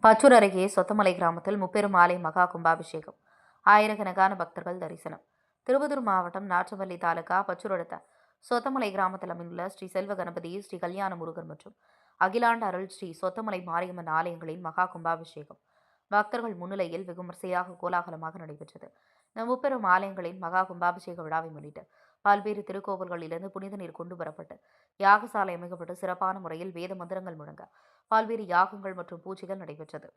பச்சூர் அருகே சொத்தமலை கிராமத்தில் முப்பெரும் ஆலை மகா கும்பாபிஷேகம். ஆயிரக்கணக்கான பக்தர்கள் தரிசனம். திருப்பத்தூர் மாவட்டம் நாற்றவள்ளி தாலுகா பச்சூர் அடுத்த சொத்தமலை கிராமத்தில் அமைந்துள்ள ஸ்ரீ செல்வ கணபதி, ஸ்ரீ கல்யாண முருகன் மற்றும் அகிலாண்ட அருள் ஸ்ரீ சொத்தமலை மாரியம்மன் ஆலயங்களின் மகா கும்பாபிஷேகம் பக்தர்கள் முன்னிலையில் வெகுமரிசையாக கோலாகலமாக நடைபெற்றது. இந்த முப்பெரும் ஆலயங்களின் மகா கும்பாபிஷேக விழாவை முன்னிட்டு பல்வேறு திருக்கோவில்களிலிருந்து புனித நீர் கொண்டு வரப்பட்டு யாகசாலை அமைக்கப்பட்டு சிறப்பான முறையில் வேத மந்திரங்கள் முழங்க பல்வேறு யாகங்கள் மற்றும் பூஜைகள் நடைபெற்றது.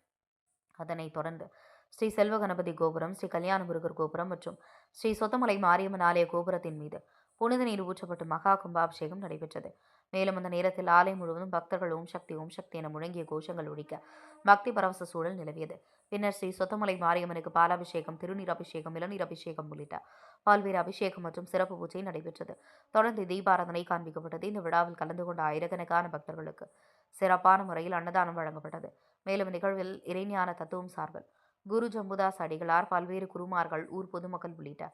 அதனைத் தொடர்ந்து ஸ்ரீ செல்வ கணபதி கோபுரம், ஸ்ரீ கல்யாண முருகர் கோபுரம் மற்றும் ஸ்ரீ சொத்தமலை மாரியம்மன் ஆலய கோபுரத்தின் மீது புனித நீர் ஊற்றப்பட்டு மகா கும்பாபிஷேகம் நடைபெற்றது. மேலும் அந்த நேரத்தில் ஆலயம் முழுவதும் பக்தர்கள் ஓம் சக்தி என முழங்கிய கோஷங்கள் ஒழிக்க பக்தி பரவச சூழல் நிலவியது. பின்னர் ஸ்ரீ சொத்தமலை மாரியம்மனுக்கு பாலாபிஷேகம், திருநீர் அபிஷேகம், இளநீர் அபிஷேகம் உள்ளிட்ட பல்வேறு அபிஷேகம் மற்றும் சிறப்பு பூஜை நடைபெற்றது. தொடர்ந்து தீபாராதனை காண்பிக்கப்பட்டது. இந்த விழாவில் கலந்து கொண்ட ஆயிரக்கணக்கான பக்தர்களுக்கு சிறப்பான முறையில் அன்னதானம் வழங்கப்பட்டது. மேலும் நிகழ்வில் இறைஞான தத்துவம் சார்பில் குரு ஜம்புதாஸ் அடிகளார், பல்வேறு குருமார்கள், ஊர் பொதுமக்கள் உள்ளிட்ட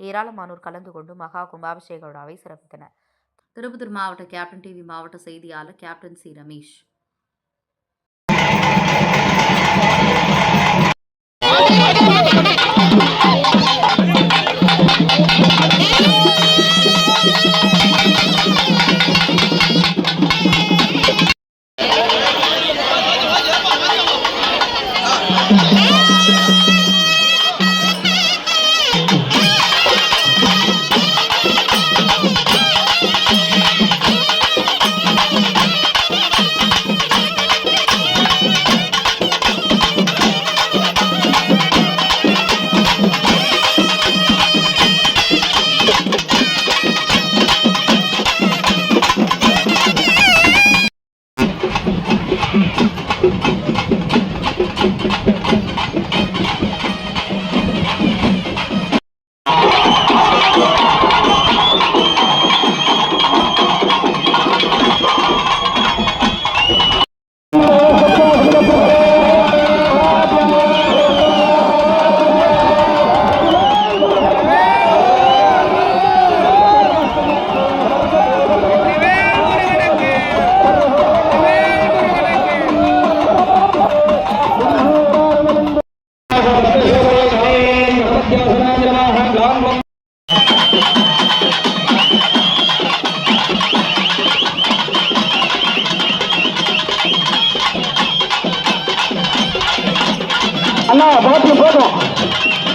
ஏராளமானோர் கலந்து கொண்டு மகா கும்பாபிஷேக விழாவை சிறப்பித்தனர். திருப்பத்தூர் மாவட்ட கேப்டன் டிவி மாவட்ட செய்தியாளர் கேப்டன் சி ரமேஷ்.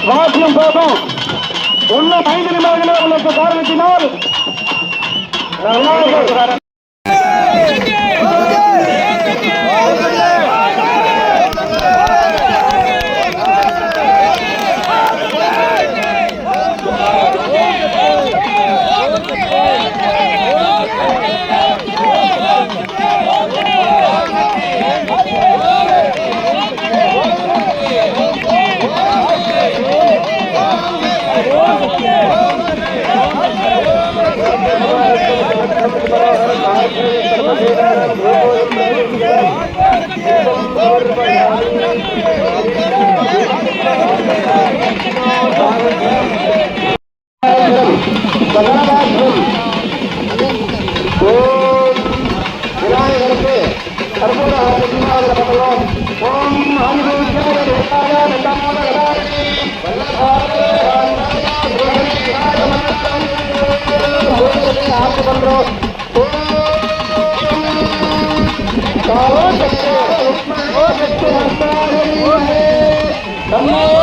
வாக்கியம் போதும் இன்னும் 5 நிமிடங்களே உங்களுக்கு காரணத்தினால் Come on!